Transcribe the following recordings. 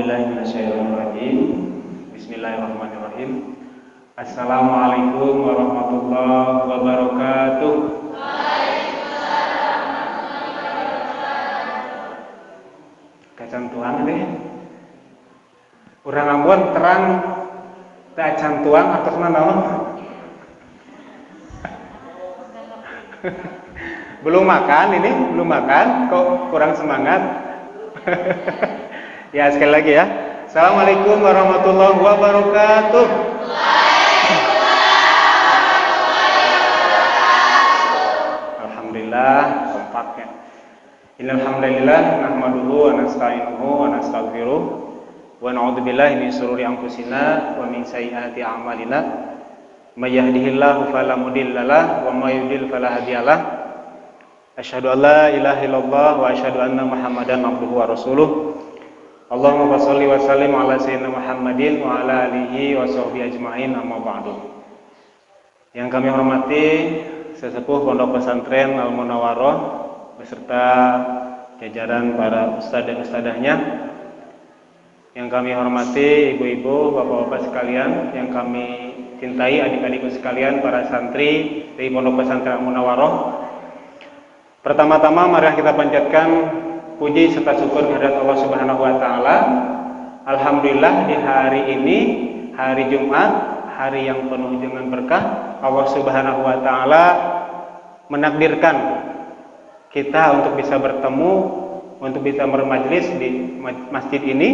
A'udzubillahi minasyaitonirrajim. Bismillahirrahmanirrahim. Assalamualaikum warahmatullahi wabarakatuh. Waalaikumsalam warahmatullahi wabarakatuh. Kacantuan deh. Urang ambon terang teh cantuan atos naon? Belum makan ini, belum makan kok kurang semangat. Ya sekali lagi ya. Assalamualaikum warahmatullahi wabarakatuh. Alhamdulillah kompaknya. Innal hamdalillah nahmaduhu wa nasta'inuhu wa nastaghfiruh wa na'udzubillahi min shururi anfusina wa min sayyiati a'malina. May yahdihillahu fala mudhillalah wa may yudhlil fala hadiyalah. Asyhadu an la ilaha illallah wa asyhadu anna Muhammadan abduhu wa rasuluh. Allahumma shalli wa sallim ala sayyidina Muhammadin wa ala alihi wa sahbihi ajmain, amma ba'du. Yang kami hormati sesepuh Pondok Pesantren Al Munawwaroh beserta jajaran para ustadz dan ustadzahnya. Yang kami hormati ibu-ibu, bapak-bapak sekalian, yang kami cintai adik-adikku sekalian, para santri dari Pondok Pesantren Al Munawwaroh. Pertama-tama mari kita panjatkan puji serta syukur kehadirat Allah Subhanahu wa taala. Alhamdulillah di hari ini, hari Jumat, hari yang penuh dengan berkah, Allah Subhanahu wa taala menakdirkan kita untuk bisa bertemu, untuk bisa bermajlis di masjid ini,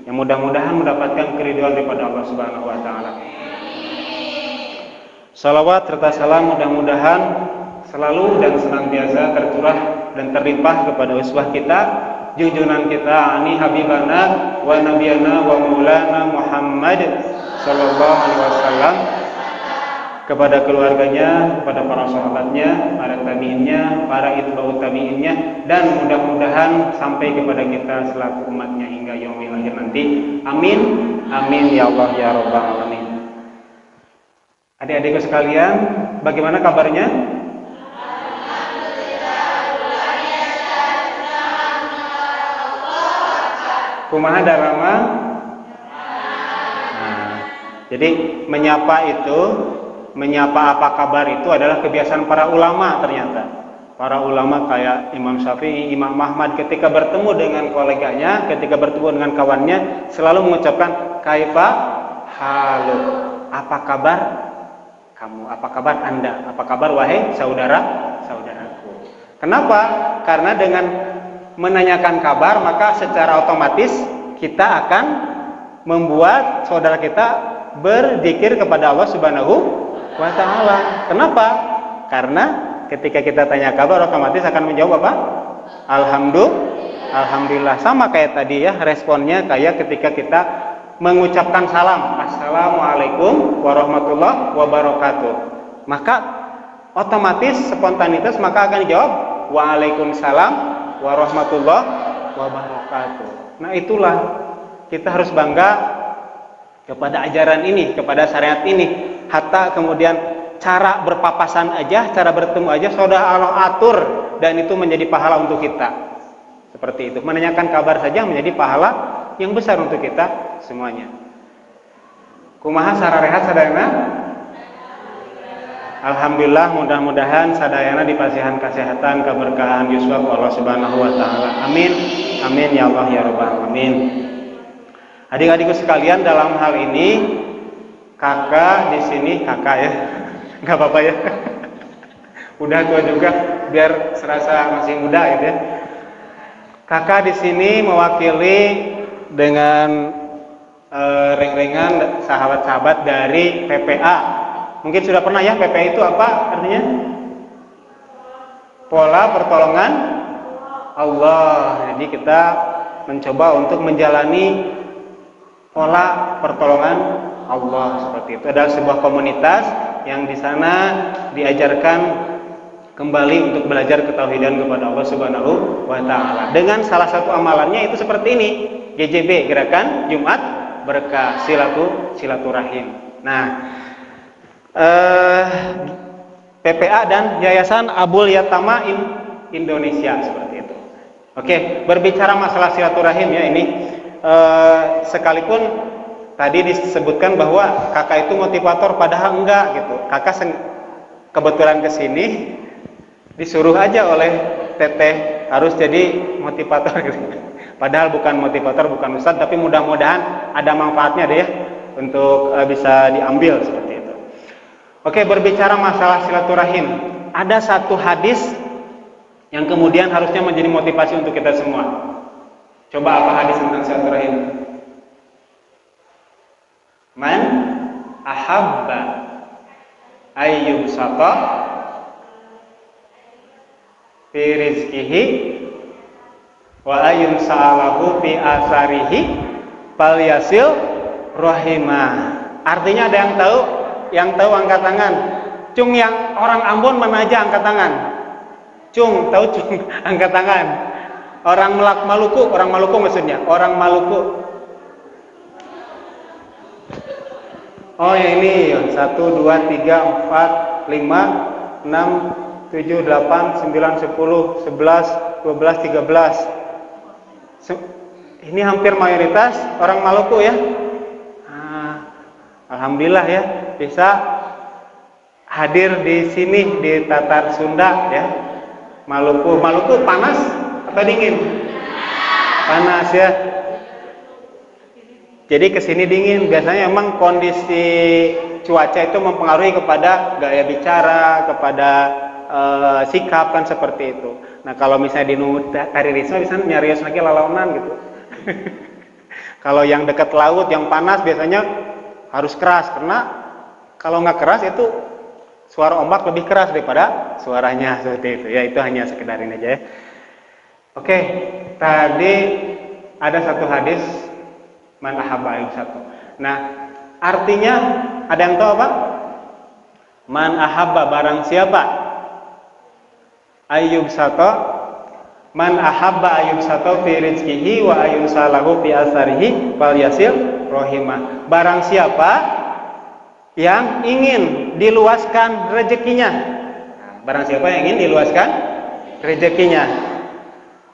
yang mudah-mudahan mendapatkan keridhaan daripada Allah Subhanahu wa taala. Salawat serta salam mudah-mudahan selalu dan senantiasa tercurah dan terlimpah kepada uswah kita, junjungan kita, ani habibana wa nabiyana wa maulana Muhammad sallallahu alaihi wasallam, kepada keluarganya, kepada para sahabatnya, para tabi'innya, para itba'ut tabi'innya, dan mudah-mudahan sampai kepada kita selaku umatnya hingga yaumil akhir nanti. Amin, amin ya Allah ya rabbal alamin. Adik-adikku sekalian, bagaimana kabarnya? Kumaha darama? Nah, jadi menyapa itu, menyapa apa kabar itu adalah kebiasaan para ulama ternyata. Para ulama kayak Imam Syafi'i, Imam Ahmad ketika bertemu dengan koleganya, ketika bertemu dengan kawannya, selalu mengucapkan kaifa haluk. Apa kabar kamu? Apa kabar Anda? Apa kabar wahai saudaraku? Kenapa? Karena dengan menanyakan kabar, maka secara otomatis kita akan membuat saudara kita berzikir kepada Allah Subhanahu wa taala. Kenapa? Karena ketika kita tanya kabar, otomatis akan menjawab apa? Alhamdulillah. Sama kayak tadi ya, responnya kayak ketika kita mengucapkan salam, Assalamualaikum warahmatullahi wabarakatuh. Maka otomatis spontanitas maka akan dijawab Waalaikumsalam warahmatullahi wabarakatuh. Nah itulah kita harus bangga kepada ajaran ini, kepada syariat ini. Hatta kemudian cara berpapasan aja, cara bertemu aja sudah Allah atur, dan itu menjadi pahala untuk kita. Seperti itu, menanyakan kabar saja menjadi pahala yang besar untuk kita semuanya. Kumaha sararehat sadayana? Alhamdulillah, mudah-mudahan sadayana dipasihan kesehatan, keberkahan yuswa Allah Subhanahu wa taala. Amin. Amin ya Allah ya rabbal alamin. Adik-adikku sekalian, dalam hal ini kakak di sini, kakak ya. Enggak apa-apa ya. Udah tua juga biar serasa masih muda gitu ya. Kakak di sini mewakili dengan reng-rengan sahabat-sahabat dari PPA. Mungkin sudah pernah ya, PPA itu apa artinya? Pola pertolongan Allah. Jadi kita mencoba untuk menjalani pola pertolongan Allah seperti itu. Adalah sebuah komunitas yang di sana diajarkan kembali untuk belajar ketauhidan kepada Allah Subhanahu wa taala. Dengan salah satu amalannya itu seperti ini, GJB, Gerakan Jumat Berkah, silaturahim. Nah, PPA dan Yayasan Abul Yatama Indonesia seperti itu. Oke, berbicara masalah silaturahim ya, ini sekalipun tadi disebutkan bahwa kakak itu motivator, padahal enggak gitu. Kakak kebetulan kesini disuruh aja oleh teteh harus jadi motivator gitu. Padahal bukan motivator, bukan ustadz, tapi mudah-mudahan ada manfaatnya deh ya untuk bisa diambil seperti itu. Oke, berbicara masalah silaturahim, ada satu hadis yang kemudian harusnya menjadi motivasi untuk kita semua. Coba apa hadis tentang silaturahim? Man ahabba ayyubsata fi rizqihi wa ayun sa'alahu fi asarihi falyasil rahimah. Artinya ada yang tahu? Yang tahu angkat tangan. Cung, yang orang Ambon mana aja angkat tangan. Cung, tahu cung angkat tangan. Orang Maluku, orang Maluku maksudnya, orang Maluku. Oh ya ini 1, 2, 3, 4, 5, 6, 7, 8, 9, 10, 11, 12, 13. Ini hampir mayoritas orang Maluku ya. Alhamdulillah ya bisa hadir di sini di Tatar Sunda ya. Maluku panas atau dingin? Panas ya. Jadi kesini dingin. Biasanya memang kondisi cuaca itu mempengaruhi kepada gaya bicara, kepada sikap kan seperti itu. Nah kalau misalnya di Tari Risma bisa nyarius lagi lalaunan gitu. Kalau yang dekat laut, yang panas biasanya harus keras, karena kalau nggak keras itu suara ombak lebih keras daripada suaranya seperti itu. Ya itu hanya sekedar ini aja ya. Oke, tadi ada satu hadis man ahabba ayyubsata. Nah, artinya ada yang tahu apa? Man ahabba, barang siapa ayyubsata, man ahabba ayyubsata fi rizqihi wa ayyunsalahu fi asarihi falyasil rahimah. Barang siapa yang ingin diluaskan rezekinya. Barang siapa yang ingin diluaskan rezekinya.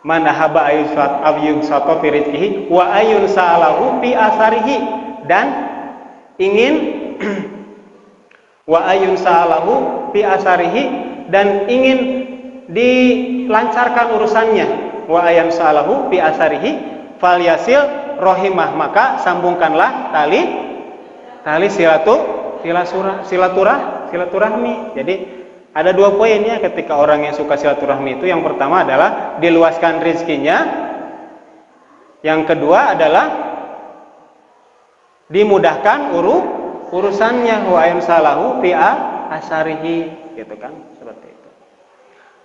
Man ahabba ayyubsata fi rizqihi wa ayyunsalahu fi asarihi, dan ingin wa ayyunsalahu fi asarihi, dan ingin dilancarkan urusannya. Wa ayyunsalahu fi asarihi falyasil rahimah, maka sambungkanlah tali silaturahmi. Jadi ada dua poin ya ketika orang yang suka silaturahmi itu. Yang pertama adalah diluaskan rezekinya. Yang kedua adalah dimudahkan urusannya. Wa ayyunsalahu fi asarihi, gitu kan, seperti itu.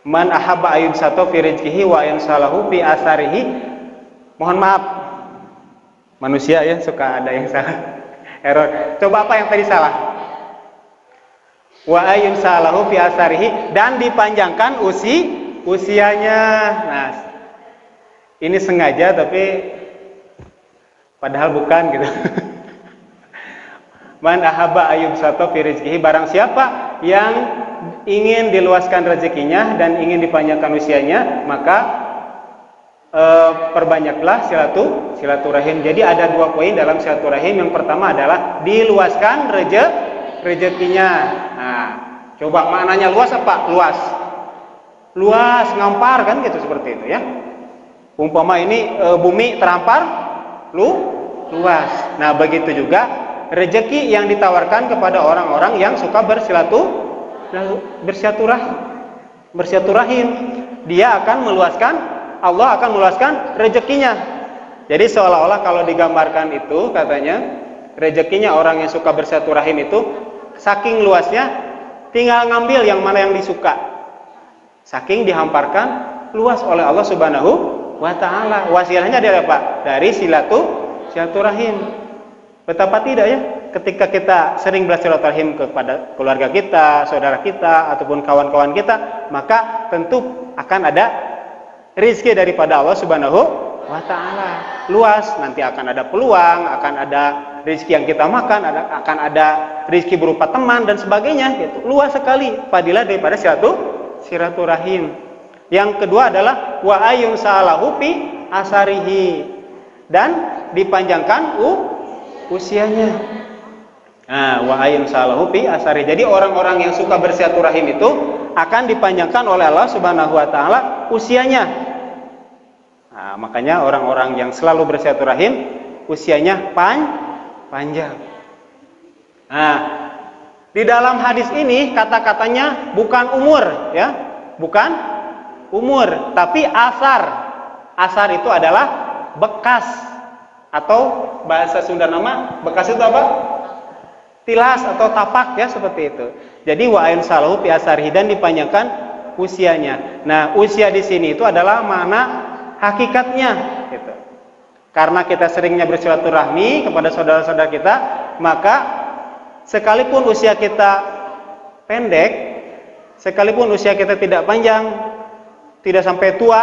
Man ahabba ayyubsata fi rizqihi wa ayyunsalahu fi asarihi. Mohon maaf, manusia ya suka ada yang salah, error. Coba apa yang tadi salah? Wa ayyunsalahu fi asarihi, dan dipanjangkan usianya. Nah, ini sengaja tapi padahal bukan gitu. Man ahabba ayyubsata fi rizqihi, barang siapa yang ingin diluaskan rezekinya dan ingin dipanjangkan usianya, maka perbanyaklah silaturahim. Jadi ada dua poin dalam silaturahim. Yang pertama adalah diluaskan rezekinya. Nah, coba maknanya luas apa? Luas ngampar kan gitu, seperti itu ya. Umpama ini bumi terampar luas. Nah, begitu juga rezeki yang ditawarkan kepada orang-orang yang suka bersilaturahim. Dia akan meluaskan, Allah akan meluaskan rezekinya. Jadi seolah-olah kalau digambarkan itu katanya rezekinya orang yang suka bersilaturahim itu saking luasnya, tinggal ngambil yang mana yang disuka. Saking dihamparkan luas oleh Allah Subhanahu wa taala. Wasilahnya dari apa? Dari silaturahim. Betapa tidak ya ketika kita sering bersilaturahim kepada keluarga kita, saudara kita, ataupun kawan-kawan kita, maka tentu akan ada rizki daripada Allah Subhanahu wa ta'ala. Luas, nanti akan ada peluang, akan ada rizki yang kita makan, akan ada rizki berupa teman dan sebagainya gitu. Luas sekali fadilah daripada silaturahim. Yang kedua adalah wa ayyun sa'alahu fi asarihi. dan dipanjangkan usianya. Nah, wa ayun salahu fi asari. Jadi orang-orang yang suka bersilaturahim itu akan dipanjangkan oleh Allah Subhanahu wa taala usianya. Nah, makanya orang-orang yang selalu bersilaturahim usianya panjang. Nah, di dalam hadis ini kata-katanya bukan umur ya, bukan umur, tapi asar. Asar itu adalah bekas atau bahasa Sunda nama bekas itu apa? Tilas atau tapak ya, seperti itu. Jadi wa ayun salahu fi asarihi, dan dipanjangkan usianya. Nah, usia di sini itu adalah makna hakikatnya gitu. Karena kita seringnya bersilaturahmi kepada saudara-saudara kita, maka sekalipun usia kita pendek, sekalipun usia kita tidak panjang, tidak sampai tua,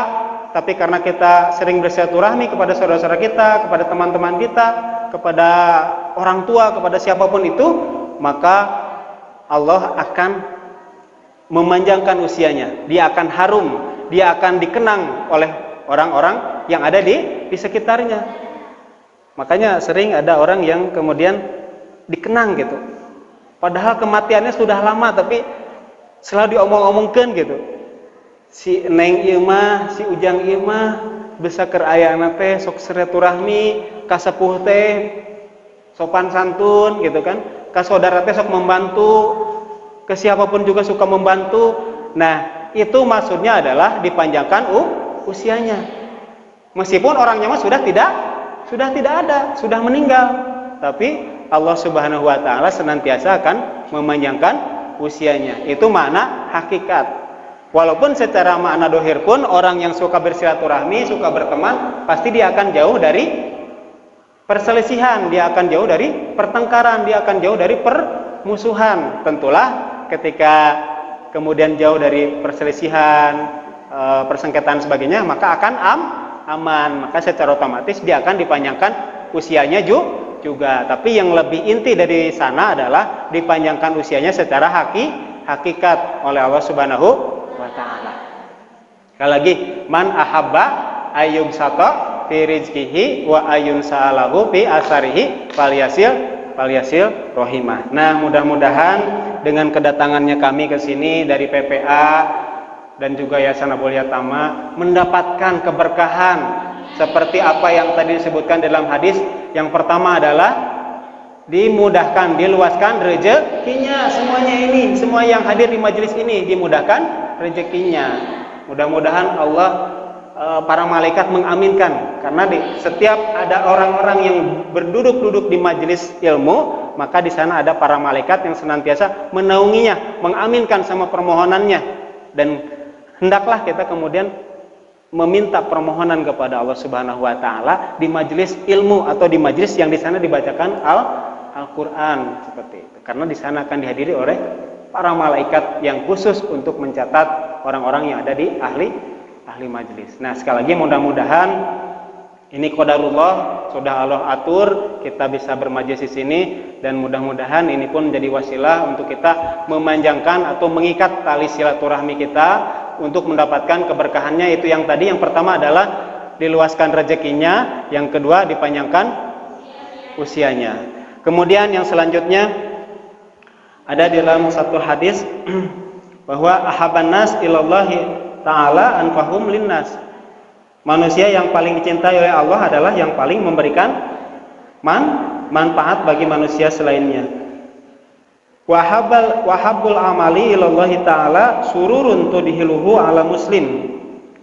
tapi karena kita sering bersilaturahmi kepada saudara-saudara kita, kepada teman-teman kita, kepada orang tua, kepada siapapun itu, maka Allah akan memanjangkan usianya. Dia akan harum, dia akan dikenang oleh orang-orang yang ada di sekitarnya. Makanya sering ada orang yang kemudian dikenang gitu, padahal kematiannya sudah lama, tapi selalu diomong-omongkan gitu. Si Neng ieu mah, si Ujang ieu mah bisa keur ayana teh sok silaturahmi, ka sepuh teh sopan santun gitu kan, ka saudara teh sok membantu, ke siapapun juga suka membantu. Nah, itu maksudnya adalah dipanjangkan usianya. Meskipun orangnya mah sudah tidak ada, sudah meninggal, tapi Allah Subhanahu wa taala senantiasa akan memanjangkan usianya. Itu makna hakikat. Walaupun secara makna dohir pun orang yang suka bersilaturahmi, suka berteman, pasti dia akan jauh dari perselisihan, dia akan jauh dari pertengkaran, dia akan jauh dari permusuhan. Tentulah ketika kemudian jauh dari perselisihan, persengketaan sebagainya, maka akan aman. Maka secara otomatis dia akan dipanjangkan usianya juga. Tapi yang lebih inti dari sana adalah dipanjangkan usianya secara hakikat oleh Allah Subhanahu wa ta'ala. Sekali lagi, man ahabba ayyub sato fi rizkihi wa ayun sa'alahu fi asarihi falyasil rohimah. Nah, mudah-mudahan dengan kedatangannya kami ke sini dari PPA dan juga Yayasan Abul Yatama mendapatkan keberkahan seperti apa yang tadi disebutkan dalam hadis. Yang pertama adalah dimudahkan, diluaskan rezekinya. Semuanya ini, semua yang hadir di majelis ini dimudahkan rezekinya. Mudah-mudahan Allah, para malaikat mengaminkan, karena setiap ada orang-orang yang berduduk-duduk di majelis ilmu, maka di sana ada para malaikat yang senantiasa menaunginya, mengaminkan sama permohonannya. Dan hendaklah kita kemudian meminta permohonan kepada Allah Subhanahu wa taala di majelis ilmu atau di majelis yang di sana dibacakan Al-Qur'an seperti itu. Karena di sana akan dihadiri oleh para malaikat yang khusus untuk mencatat orang-orang yang ada di ahli majelis. Nah, sekali lagi mudah-mudahan ini qadarullah, sudah Allah atur kita bisa bermajelis di sini, dan mudah-mudahan ini pun menjadi wasilah untuk kita memanjangkan atau mengikat tali silaturahmi kita untuk mendapatkan keberkahannya. Itu yang tadi, yang pertama adalah diluaskan rezekinya, yang kedua dipanjangkan usianya. Kemudian yang selanjutnya ada di dalam satu hadis bahwa ahaban nas ilallahi ta'ala anfahum linnas. Manusia yang paling dicintai oleh Allah adalah yang paling memberikan manfaat bagi manusia selainnya. Wahabul amali ilallahi ta'ala sururun tudhiluhu ala muslim.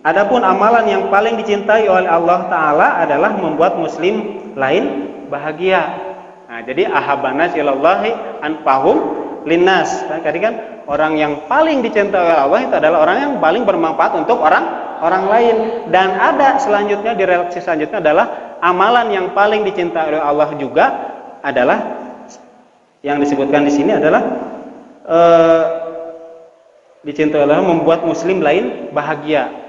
Adapun amalan yang paling dicintai oleh Allah Ta'ala adalah membuat muslim lain bahagia. Nah, jadi ahabanas ilallahi anfahum linnas. Nah, tadi kan orang yang paling dicintai oleh Allah itu adalah orang yang paling bermanfaat untuk orang lain. Dan ada selanjutnya, di reaksi selanjutnya adalah amalan yang paling dicintai oleh Allah juga adalah yang disebutkan di sini adalah dicintai oleh Allah membuat muslim lain bahagia.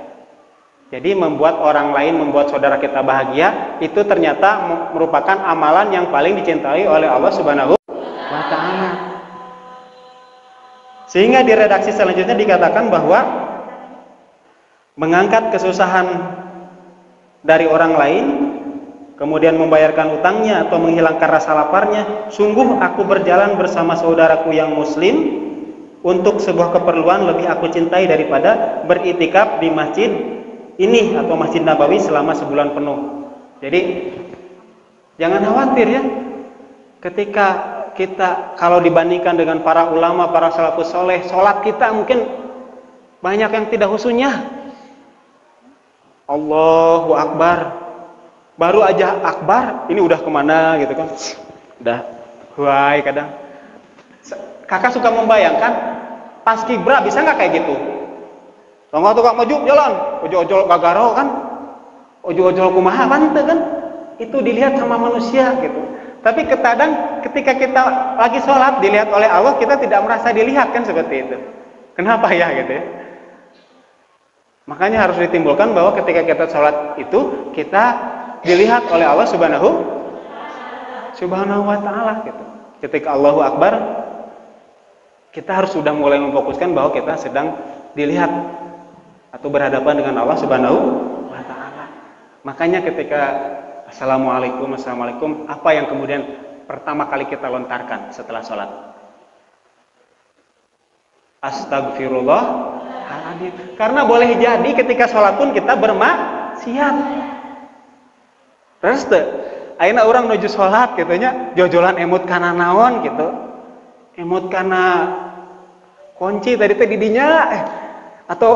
Jadi membuat orang lain, membuat saudara kita bahagia, itu ternyata merupakan amalan yang paling dicintai oleh Allah Subhanahu wa ta'ala. Sehingga di redaksi selanjutnya dikatakan bahwa mengangkat kesusahan dari orang lain kemudian membayarkan utangnya atau menghilangkan rasa laparnya, sungguh aku berjalan bersama saudaraku yang muslim untuk sebuah keperluan lebih aku cintai daripada beriktikaf di masjid ini atau Masjid Nabawi selama sebulan penuh. Jadi jangan khawatir ya, ketika kita kalau dibandingkan dengan para ulama, para salafus soleh, sholat kita mungkin banyak yang tidak khusyuknya. Allahu Akbar, baru aja akbar, ini udah kemana gitu kan? Udah, huai kadang. Kakak suka membayangkan, pas kibra bisa nggak kayak gitu? Tengah tukang maju jalan, ojol-ojol gagaro kan, ojol-ojol kumaha kan? Itu dilihat sama manusia gitu. Tapi kadang ketika kita lagi sholat dilihat oleh Allah, kita tidak merasa dilihat kan seperti itu. Kenapa ya gitu ya? Makanya harus ditimbulkan bahwa ketika kita sholat itu kita dilihat oleh Allah Subhanahu wa Ta'ala gitu. Ketika Allahu Akbar, kita harus sudah mulai memfokuskan bahwa kita sedang dilihat atau berhadapan dengan Allah Subhanahu wa Ta'ala. Makanya ketika Assalamualaikum, apa yang kemudian pertama kali kita lontarkan setelah sholat? Astagfirullahaladzim. Karena boleh jadi ketika sholat pun kita bermaksiat. Terus ayeuna orang nuju sholat gitunya, jojolan emut kana naon gitu. Emut kana kunci tadi teh didinya atau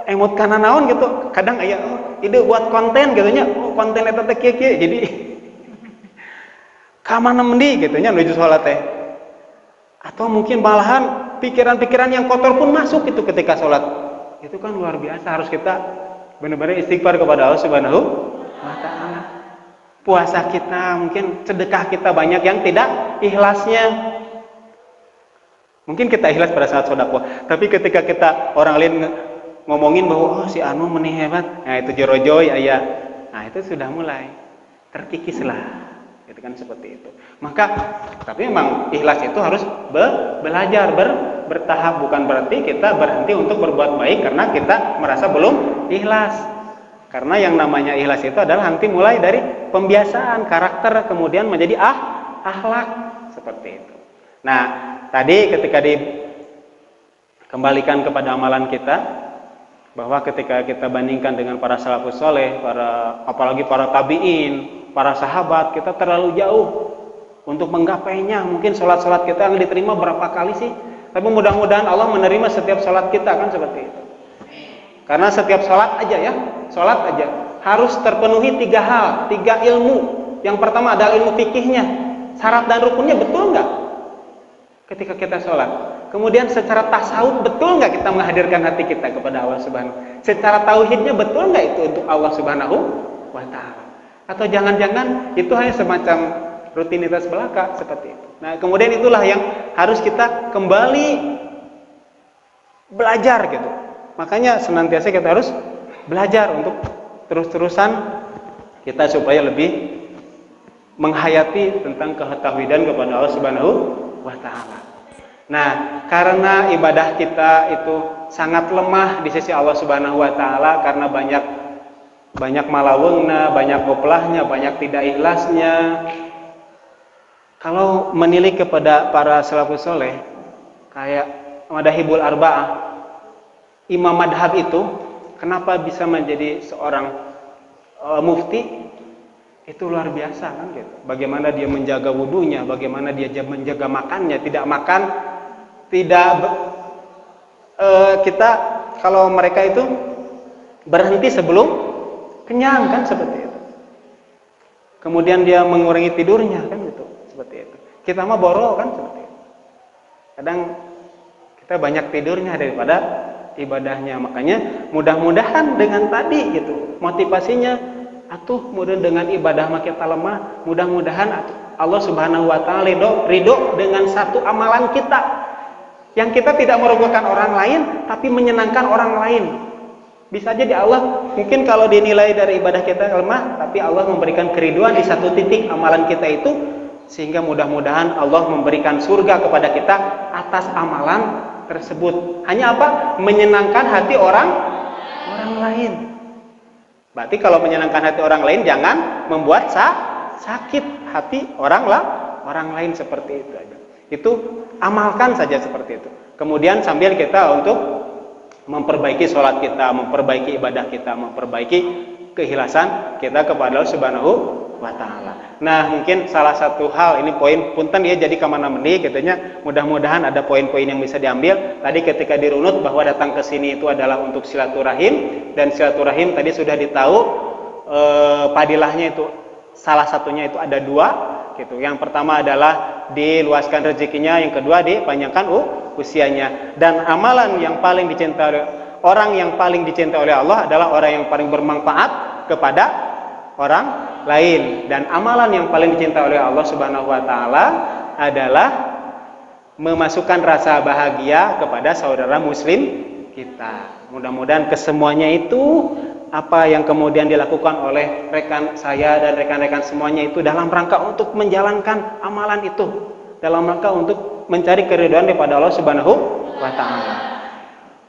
emut kana naon gitu. Kadang aya ide buat konten gitunya, konten eta teh kieu-kieu. Jadi ka mana mendi gitunya nuju sholat teh. Atau mungkin malahan pikiran-pikiran yang kotor pun masuk itu ketika sholat. Itu kan luar biasa, harus kita benar-benar istighfar kepada Allah Subhanahu wa Ta'ala. Puasa kita, mungkin sedekah kita banyak yang tidak ikhlasnya. Mungkin kita ikhlas pada saat sedekah, tapi ketika kita orang lain ngomongin bahwa oh si anu menih hebat, nah itu jorojoy aya, nah itu sudah mulai terkikislah. Itu kan seperti itu. Maka tapi memang ikhlas itu harus belajar bertahap, bukan berarti kita berhenti untuk berbuat baik karena kita merasa belum ikhlas. Karena yang namanya ikhlas itu adalah nanti mulai dari pembiasaan karakter kemudian menjadi akhlak seperti itu. Nah, tadi ketika dikembalikan kepada amalan kita, bahwa ketika kita bandingkan dengan para salafus soleh, apalagi para tabi'in, para sahabat, kita terlalu jauh untuk menggapainya. Mungkin sholat-sholat kita yang diterima berapa kali sih? Tapi mudah-mudahan Allah menerima setiap sholat kita kan seperti itu. Karena setiap sholat aja ya, sholat aja harus terpenuhi 3 hal, 3 ilmu. Yang pertama adalah ilmu fikihnya, syarat dan rukunnya betul nggak? Ketika kita sholat. Kemudian secara tasawuf betul nggak kita menghadirkan hati kita kepada Allah Subhanahu. Secara tauhidnya betul nggak itu untuk Allah Subhanahu wa Ta'ala? Atau jangan-jangan itu hanya semacam rutinitas belaka seperti itu. Nah, kemudian itulah yang harus kita kembali belajar gitu. Makanya senantiasa kita harus belajar untuk terus-terusan kita supaya lebih menghayati tentang ketauhidan kepada Allah Subhanahu wa Ta'ala. Nah, karena ibadah kita itu sangat lemah di sisi Allah Subhanahu wa Ta'ala karena banyak malawengna, banyak goplahnya, banyak tidak ikhlasnya. Kalau menilik kepada para salafus soleh, kayak Madahibul Arba'ah, imam madhab itu kenapa bisa menjadi seorang mufti? Itu luar biasa kan gitu. Bagaimana dia menjaga wudunya, bagaimana dia menjaga makannya, tidak makan, kita kalau mereka itu berhenti sebelum kenyang kan seperti itu. Kemudian dia mengurangi tidurnya kan gitu, seperti itu. Kita mah boro kan seperti itu. Kadang kita banyak tidurnya daripada ibadahnya. Makanya mudah-mudahan dengan tadi gitu motivasinya, atuh mudah dengan ibadah mah kita lemah, mudah-mudahan Allah Subhanahu wa Ta'ala ridho dengan satu amalan kita yang kita tidak merugikan orang lain tapi menyenangkan orang lain. Bisa jadi Allah mungkin kalau dinilai dari ibadah kita lemah, tapi Allah memberikan keriduan di satu titik amalan kita itu, sehingga mudah-mudahan Allah memberikan surga kepada kita atas amalan tersebut. Hanya apa? Menyenangkan hati orang lain. Berarti kalau menyenangkan hati orang lain jangan membuat sakit hati orang lain, seperti itu aja. Itu amalkan saja seperti itu. Kemudian sambil kita untuk memperbaiki sholat kita, memperbaiki ibadah kita, memperbaiki keikhlasan kita kepada Allah Subhanahu wa Ta'ala. Nah, mungkin salah satu hal ini poin punten ya, jadi kemana meni katanya, mudah-mudahan ada poin-poin yang bisa diambil. Tadi ketika dirunut bahwa datang ke sini itu adalah untuk silaturahim, dan silaturahim tadi sudah ditahu padilahnya itu salah satunya itu ada 2 gitu. Yang pertama adalah diluaskan rezekinya, yang kedua dipanjangkan usianya. Dan amalan yang paling dicintai oleh orang yang paling dicintai oleh Allah adalah orang yang paling bermanfaat kepada orang lain. Dan amalan yang paling dicintai oleh Allah Subhanahu wa Ta'ala adalah memasukkan rasa bahagia kepada saudara muslim kita. Mudah-mudahan kesemuanya itu apa yang kemudian dilakukan oleh rekan saya dan rekan-rekan semuanya itu dalam rangka untuk menjalankan amalan itu, dalam rangka untuk mencari keridhaan daripada Allah Subhanahu wa Ta'ala.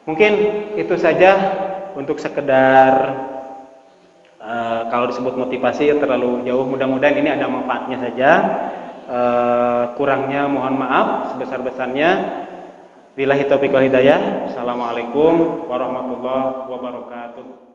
Mungkin itu saja untuk sekedar kalau disebut motivasi terlalu jauh, mudah-mudahan ini ada manfaatnya saja. Kurangnya mohon maaf sebesar-besarnya. Billahi taufiq wal hidayah. Assalamualaikum warahmatullahi wabarakatuh.